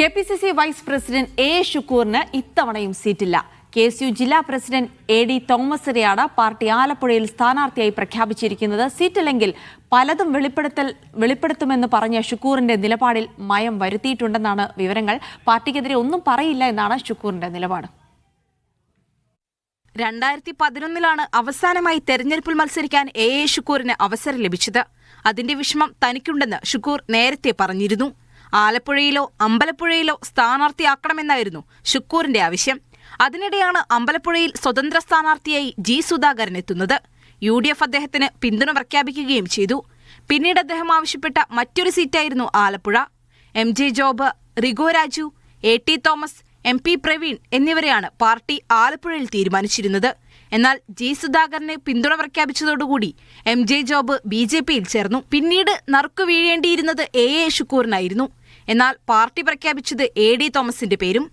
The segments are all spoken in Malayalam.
കെപിസിസി വൈസ് പ്രസിഡന്റ് എ ഷുക്കൂറിന് ഇത്തവണയും സീറ്റില്ല. കെഎസ്യു ജില്ലാ പ്രസിഡന്റ് എ.ഡി. തോമസിനെയാണ് പാർട്ടി ആലപ്പുഴയിൽ സ്ഥാനാർത്ഥിയായി പ്രഖ്യാപിച്ചിരിക്കുന്നത്. സീറ്റില്ലെങ്കിൽ പലതും വെളിപ്പെടുത്തുമെന്ന് പറഞ്ഞ ഷുക്കൂറിന്റെ നിലപാടിൽ മയം വരുത്തിയിട്ടുണ്ടെന്നാണ് വിവരങ്ങൾ. പാർട്ടിക്കെതിരെ ഒന്നും പറയില്ല എന്നാണ് ഷുക്കൂറിന്റെ നിലപാട്. 2011 അവസാനമായി തെരഞ്ഞെടുപ്പിൽ മത്സരിക്കാൻ എ ഷുക്കൂറിന് അവസരം ലഭിച്ചത്. അതിന്റെ വിഷമം തനിക്കുണ്ടെന്ന് ഷുക്കൂർ നേരത്തെ പറഞ്ഞിരുന്നു. ആലപ്പുഴയിലോ അമ്പലപ്പുഴയിലോ സ്ഥാനാർത്ഥിയാക്കണമെന്നായിരുന്നു ഷുക്കൂറിന്റെ ആവശ്യം. അതിനിടെയാണ് അമ്പലപ്പുഴയിൽ സ്വതന്ത്ര സ്ഥാനാർത്ഥിയായി ജി സുധാകരൻ എത്തുന്നത്. UDF അദ്ദേഹത്തിന് പിന്തുണ പ്രഖ്യാപിക്കുകയും ചെയ്തു. പിന്നീട് അദ്ദേഹം ആവശ്യപ്പെട്ട മറ്റൊരു സീറ്റായിരുന്നു Alappuzha. MJ Job, Rigo Raju, A.T. Thomas, MP Praveen എന്നിവരെയാണ് പാർട്ടി ആലപ്പുഴയിൽ തീരുമാനിച്ചിരുന്നത്. എന്നാൽ ജി സുധാകരന് പിന്തുണ പ്രഖ്യാപിച്ചതോടുകൂടി MJ ജോബ് BJPയിൽ ചേർന്നു. പിന്നീട് നറുക്കു വീഴേണ്ടിയിരുന്നത് A ഷുക്കൂറിനായിരുന്നു. എന്നാൽ പാർട്ടി പ്രഖ്യാപിച്ചത് A.D. തോമസിന്റെ പേരും.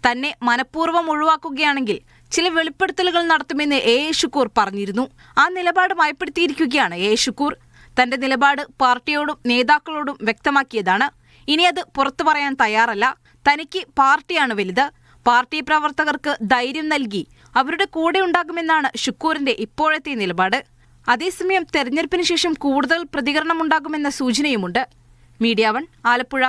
തന്നെ മനഃപൂർവ്വം ഒഴിവാക്കുകയാണെങ്കിൽ ചില വെളിപ്പെടുത്തലുകൾ നടത്തുമെന്ന് A ഷുക്കൂർ പറഞ്ഞിരുന്നു. ആ നിലപാട് മയപ്പെടുത്തിയിരിക്കുകയാണ് A ഷുക്കൂർ. തന്റെ നിലപാട് പാർട്ടിയോടും നേതാക്കളോടും വ്യക്തമാക്കിയതാണ്. ഇനി അത് പുറത്തു പറയാൻ തയ്യാറല്ല. തനിക്ക് പാർട്ടിയാണ് വലുത്. പാർട്ടി പ്രവർത്തകർക്ക് ധൈര്യം നൽകി അവരുടെ കൂടെ ഉണ്ടാകുമെന്നാണ് ഷുക്കൂറിന്റെ ഇപ്പോഴത്തെ നിലപാട്. അതേസമയം തെരഞ്ഞെടുപ്പിന് ശേഷം കൂടുതൽ പ്രതികരണമുണ്ടാകുമെന്ന സൂചനയുമുണ്ട്. മീഡിയ 1 ആലപ്പുഴ.